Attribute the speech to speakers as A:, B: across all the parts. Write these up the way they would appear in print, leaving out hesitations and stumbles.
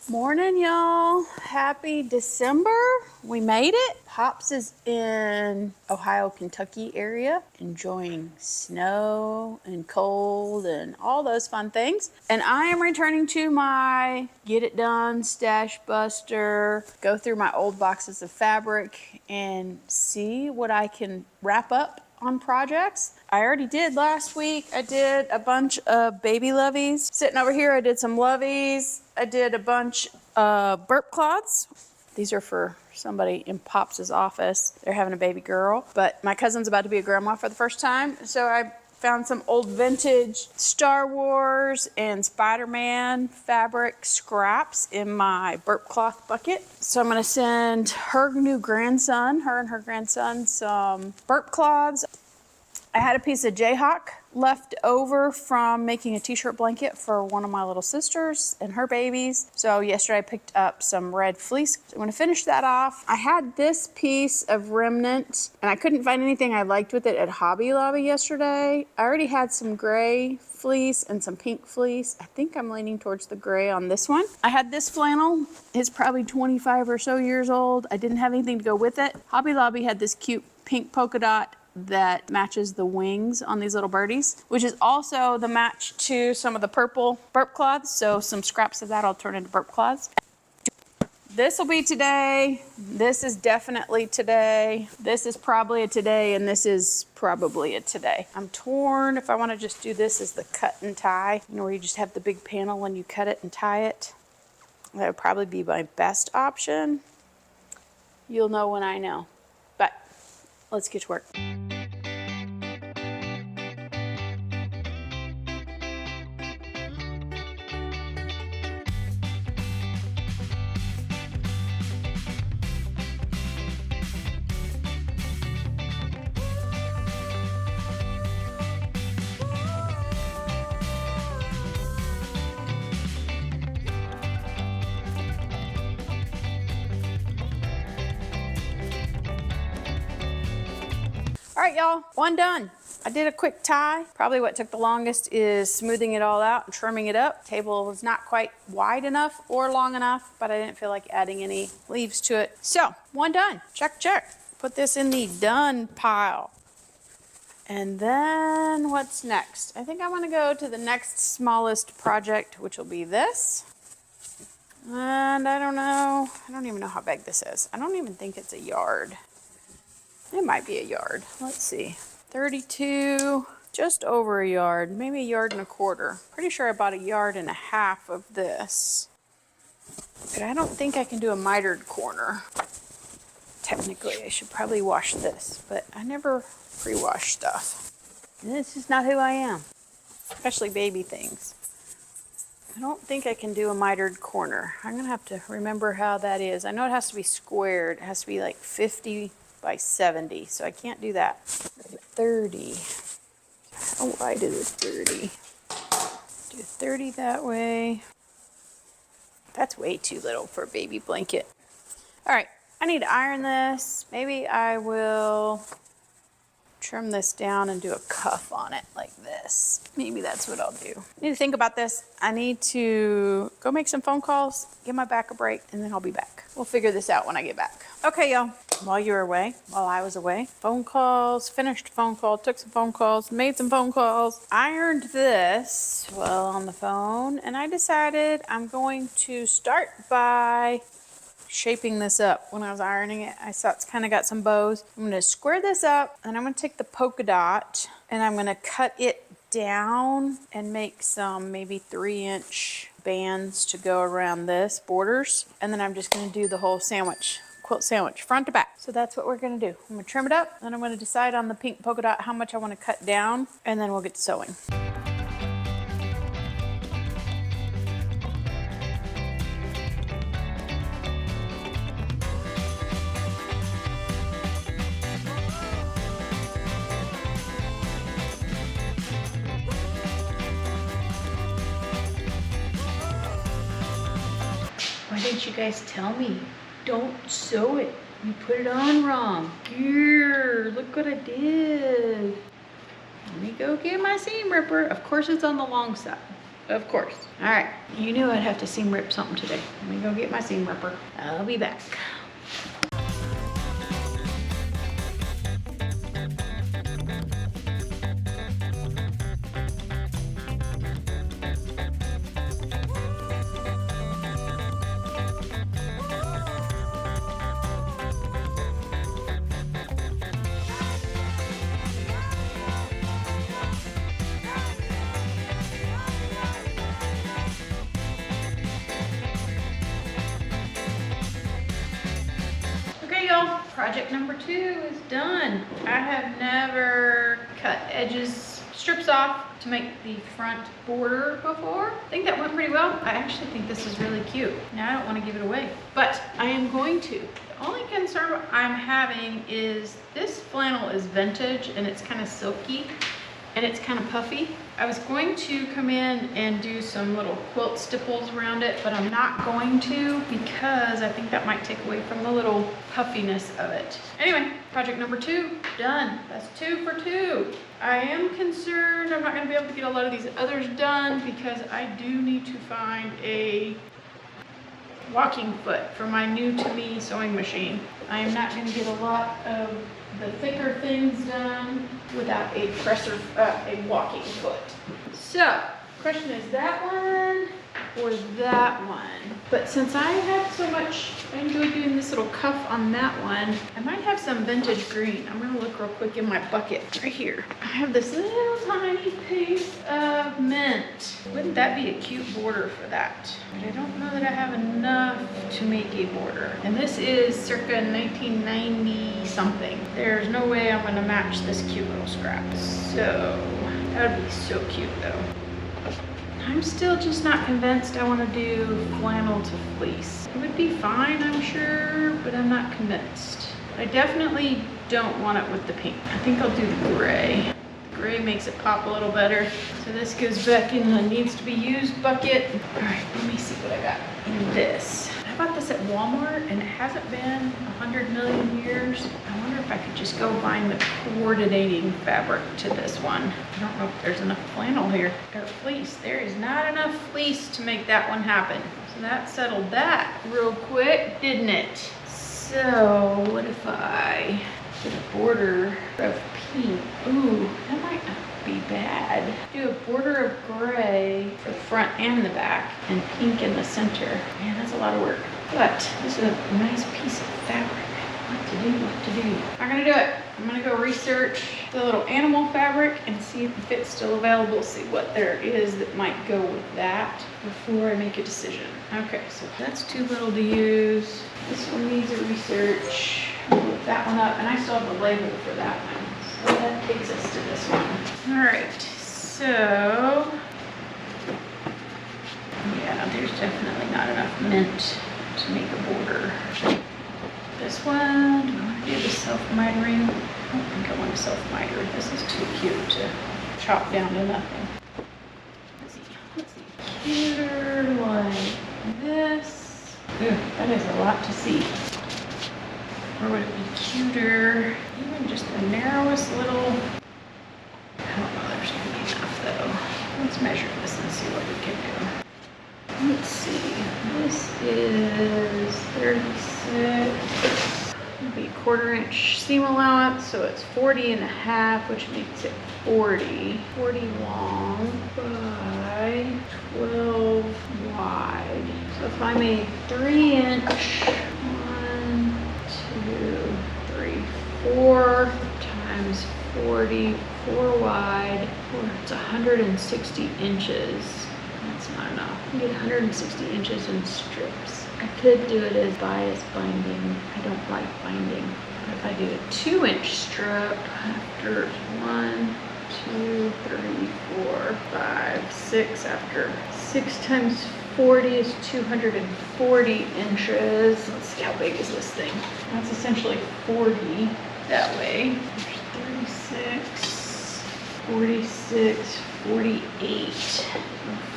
A: Morning, y'all. Happy December. We made it. Pops is in Ohio, Kentucky area, enjoying snow and cold and all those fun things. And I am returning to my get it done stash buster, go through my old boxes of fabric and see what I can wrap up on projects. I already did last week. I did a bunch of baby loveys. Sitting over here, I did some loveys. I did a bunch of burp cloths. These are for somebody in Pops' office. They're having a baby girl, but my cousin's about to be a grandma for the first time. So I found some old vintage Star Wars and Spider-Man fabric scraps in my burp cloth bucket. So I'm gonna send her and her grandson, some burp cloths. I had a piece of Jayhawk left over from making a t-shirt blanket for one of my little sisters and her babies. So yesterday I picked up some red fleece. I'm gonna finish that off. I had this piece of remnant and I couldn't find anything I liked with it at Hobby Lobby yesterday. I already had some gray fleece and some pink fleece. I think I'm leaning towards the gray on this one. I had this flannel. It's probably 25 or so years old. I didn't have anything to go with it. Hobby Lobby had this cute pink polka dot that matches the wings on these little birdies, which is also the match to some of the purple burp cloths. So some scraps of that I'll turn into burp cloths. This will be today. This is definitely today. This is probably a today, and this is probably a today. I'm torn if I want to just do this as the cut and tie, where you just have the big panel and you cut it and tie it. That would probably be my best option. You'll know when I know. But let's get to work. All right, y'all, one done. I did a quick tie. Probably what took the longest is smoothing it all out and trimming it up. Table was not quite wide enough or long enough, but I didn't feel like adding any leaves to it. So, one done. Check, check. Put this in the done pile. And then what's next? I think I want to go to the next smallest project, which will be this. And I don't even know how big this is. I don't even think it's a yard. It might be a yard. Let's see. 32, just over a yard, maybe a yard and a quarter. Pretty sure I bought a yard and a half of this. But I don't think I can do a mitered corner. Technically, I should probably wash this, but I never pre-wash stuff. This is not who I am, especially baby things. I don't think I can do a mitered corner. I'm gonna have to remember how that is. I know it has to be squared. It has to be like 50 by 70, so I can't do that. 30. How wide is 30? Do 30 that way. That's way too little for a baby blanket. All right, I need to iron this. Maybe I will trim this down and do a cuff on it like this. Maybe that's what I'll do. I need to think about this. I need to go make some phone calls, give my back a break, and then I'll be back. We'll figure this out when I get back. Okay, y'all. While you were away, while I was away, phone calls, finished a phone call, took some phone calls, made some phone calls, ironed this while on the phone, and I decided I'm going to start by shaping this up. When I was ironing it, I saw it's kind of got some bows. I'm going to square this up, and I'm going to take the polka dot, and I'm going to cut it down and make some maybe 3-inch bands to go around this, borders, and then I'm just going to do the whole quilt sandwich, front to back. So that's what we're going to do. I'm going to trim it up, and I'm going to decide on the pink polka dot how much I want to cut down, and then we'll get to sewing. Why didn't you guys tell me? Don't sew it. You put it on wrong. Here, look what I did. Let me go get my seam ripper. Of course it's on the long side. of course. All right, you knew I'd have to seam rip something today. Let me go get my seam ripper. I'll be back. Project number 2 is done. I have never cut strips off to make the front border before. I think that went pretty well. I actually think this is really cute. Now I don't want to give it away, but I am going to. The only concern I'm having is this flannel is vintage and it's kind of silky and it's kind of puffy. I was going to come in and do some little quilt stipples around it, but I'm not going to because I think that might take away from the little puffiness of it. Anyway, project number 2, done. That's 2 for 2. I am concerned I'm not gonna be able to get a lot of these others done because I do need to find a walking foot for my new to me sewing machine. I am not gonna get a lot of the thicker things done without a a walking foot. So, question is that one or that one? But since I enjoy doing this little cuff on that one, I might have some vintage green. I'm gonna look real quick in my bucket right here. I have this little tiny piece of mint. Wouldn't that be a cute border for that? But I don't know that I have enough to make a border. And this is circa 1990 something. There's no way I'm gonna match this cute little scrap. So, that would be so cute though. I'm still just not convinced I want to do flannel to fleece. It would be fine, I'm sure, but I'm not convinced. I definitely don't want it with the pink. I think I'll do the gray. The gray makes it pop a little better. So this goes back in the needs to be used bucket. All right, let me see what I got in this. I bought this at Walmart and it hasn't been 100 million years. I wonder if I could just go find the coordinating fabric to this one. I don't know if there's enough flannel here, or fleece. There is not enough fleece to make that one happen. So that settled that real quick, didn't it? So what if I did a border of pink? Ooh, that might not be bad. Do a border of gray for the front and the back and pink in the center. Man, that's a lot of work. But this is a nice piece of fabric. What to do. I'm gonna do it. I'm gonna go research the little animal fabric and see if it's still available, see what there is that might go with that before I make a decision. Okay, so that's too little to use. This one needs a research. I'll look that one up, and I still have a label for that one. So that takes us to this one. All right, so yeah, there's definitely not enough mint to make a border. This one, do I want to do the self-mitering? I don't think I want to self-miter. This is too cute to chop down to nothing. Let's see. Cuter like this. Ooh, that is a lot to see. Or would it be cuter? Even just the narrowest little, I don't know, there's gonna be enough though. Let's measure this and see what we can do. Let's see, this is 36. It'll be 1/4 inch seam allowance, so it's 40 and a half, which makes it 40. 40 long by 12 wide. So if I made 3 inch, 1, 2, 3, 4 times 40, 4 wide, it's 160 inches. That's not enough. I get 160 inches in strips. I could do it as bias binding. I don't like binding. But if I do a 2-inch strip, after 1, 2, 3, 4, 5, 6, after 6 times 40 is 240 inches. Let's see, how big is this thing? That's essentially 40 that way. There's 36, 46, 48.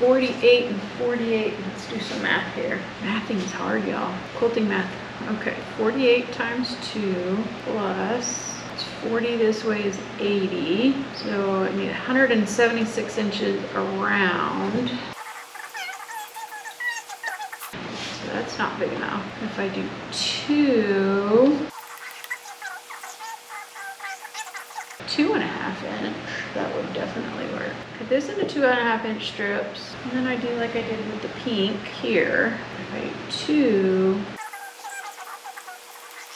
A: 48 and 48. Let's do some math here. Mathing is hard, y'all. Quilting math. Okay, 48 times 2 plus 40 this way is 80. So I need 176 inches around. That's not big enough. If I do 2, 2.5 inch, that would definitely work. Cut this into 2.5 inch strips, and then I do like I did with the pink here. If I do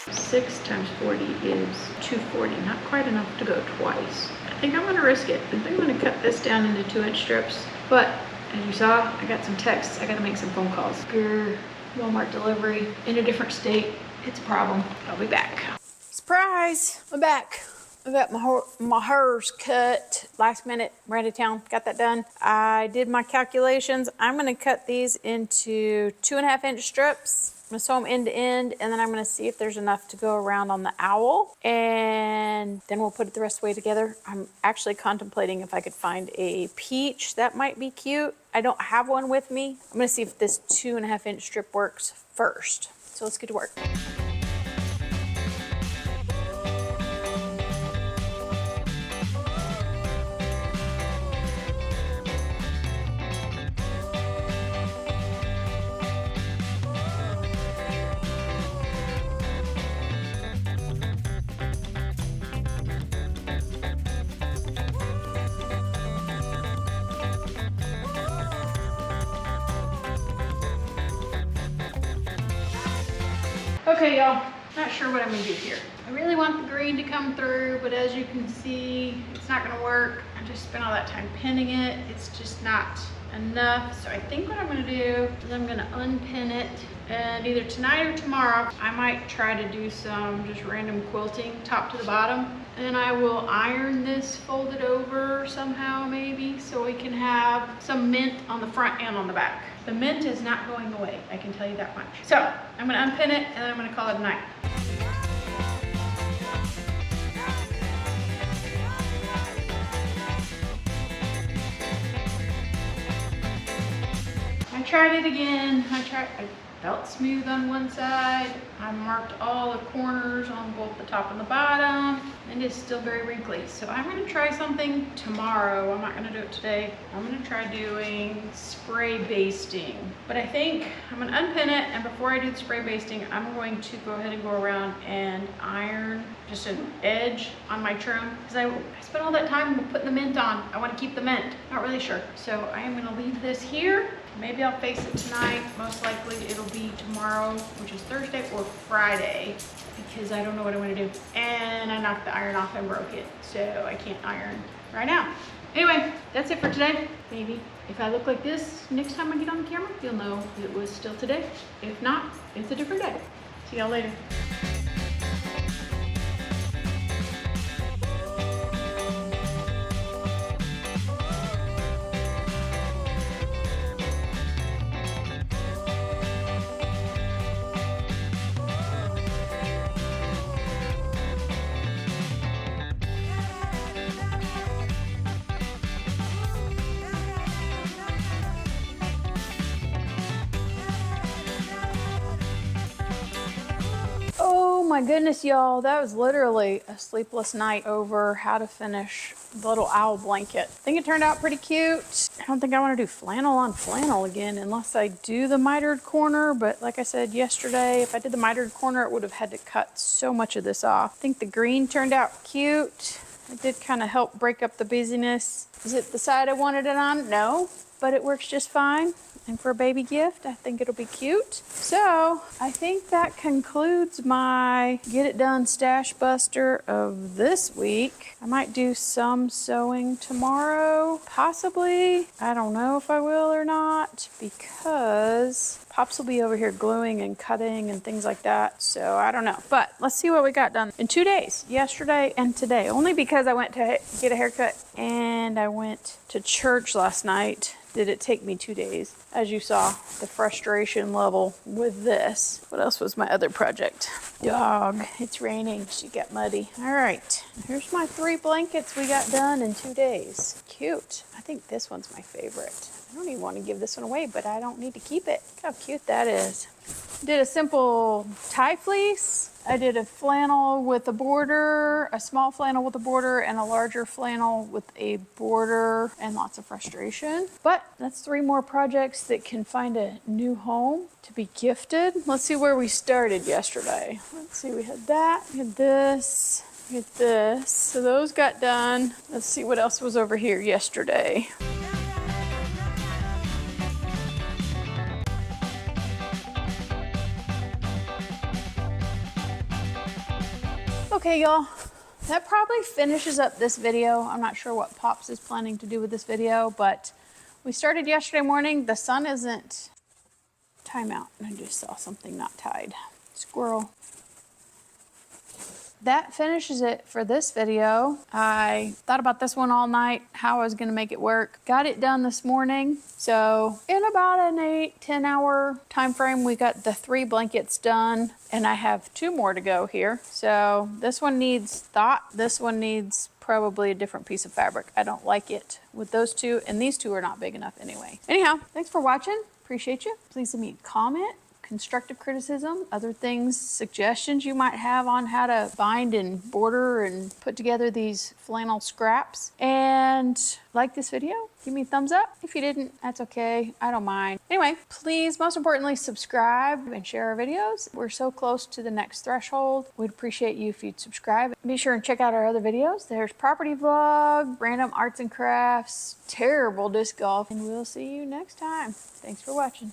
A: 2, 6 times 40 is 240, not quite enough to go twice. I think I'm gonna risk it. I think I'm gonna cut this down into 2-inch strips, but as you saw, I got some texts. I gotta make some phone calls. Grr, Walmart delivery in a different state. It's a problem. I'll be back. Surprise, I'm back. I got my hairs cut last minute, ran to town, got that done. I did my calculations. I'm gonna cut these into 2.5 inch strips. I'm gonna sew them end to end, and then I'm gonna see if there's enough to go around on the owl, and then we'll put it the rest of the way together. I'm actually contemplating if I could find a peach. That might be cute. I don't have one with me. I'm gonna see if this 2.5 inch strip works first. So let's get to work. Okay, y'all, not sure what I'm gonna do here. I really want the green to come through, but as you can see, it's not gonna work. I just spent all that time pinning it. It's just not enough. So I think what I'm gonna do is I'm gonna unpin it, and either tonight or tomorrow, I might try to do some just random quilting top to the bottom. And I will iron this folded over somehow maybe, so we can have some mint on the front and on the back. The mint is not going away, I can tell you that much. So I'm gonna unpin it, and then I'm gonna call it a night. I tried it again. I felt smooth on one side. I marked all the corners on both the top and the bottom, and it's still very wrinkly. So I'm gonna try something tomorrow. I'm not gonna do it today. I'm gonna try doing spray basting. But I think I'm gonna unpin it, and before I do the spray basting, I'm going to go ahead and go around and iron just an edge on my trim, because I spent all that time putting the mint on. I wanna keep the mint, not really sure. So I am gonna leave this here. Maybe I'll face it tonight. Most likely it'll be tomorrow, which is Thursday or Friday, because I don't know what I want to do. And I knocked the iron off and broke it, so I can't iron right now. Anyway, that's it for today. Maybe if I look like this next time I get on the camera, you'll know it was still today. If not, it's a different day. See y'all later. Oh my goodness, y'all, that was literally a sleepless night over how to finish the little owl blanket. I think it turned out pretty cute. I don't think I want to do flannel on flannel again unless I do the mitered corner, but like I said yesterday, if I did the mitered corner, it would have had to cut so much of this off. I think the green turned out cute. It did kind of help break up the busyness. Is it the side I wanted it on? No, but it works just fine. And for a baby gift, I think it'll be cute. So I think that concludes my Get It Done Stash Buster of this week. I might do some sewing tomorrow, possibly. I don't know if I will or not, because Pops will be over here gluing and cutting and things like that. So I don't know, but let's see what we got done in 2 days, yesterday and today. Only because I went to get a haircut and I went to church last night did it take me 2 days. As you saw, the frustration level with this. What else was my other project? Dog, it's raining, she got muddy. All right, here's my 3 blankets we got done in 2 days. Cute. I think this one's my favorite. I don't even want to give this one away, but I don't need to keep it. Look how cute that is. Did a simple tie fleece. I did a flannel with a border, a small flannel with a border, and a larger flannel with a border, and lots of frustration. But that's 3 more projects that can find a new home to be gifted. Let's see where we started yesterday. Let's see, we had that, we had this, we had this. So those got done. Let's see what else was over here yesterday. Okay, y'all, that probably finishes up this video. I'm not sure what Pops is planning to do with this video, but we started yesterday morning. The sun isn't... Time out. I just saw something not tied. Squirrel. That finishes it for this video. I thought about this one all night, how I was going to make it work. Got it done this morning. So in about an 8-10 hour time frame, we got the 3 blankets done, and I have 2 more to go here. So this one needs thought. This one needs probably a different piece of fabric. I don't like it with those 2, and these 2 are not big enough anyway. Anyhow, thanks for watching. Appreciate you. Please leave me a comment, constructive criticism, other things, suggestions you might have on how to bind and border and put together these flannel scraps. And like this video, give me a thumbs up. If you didn't, that's okay. I don't mind. Anyway, please, most importantly, subscribe and share our videos. We're so close to the next threshold. We'd appreciate you if you'd subscribe. Be sure and check out our other videos. There's property vlog, random arts and crafts, terrible disc golf, and we'll see you next time. Thanks for watching.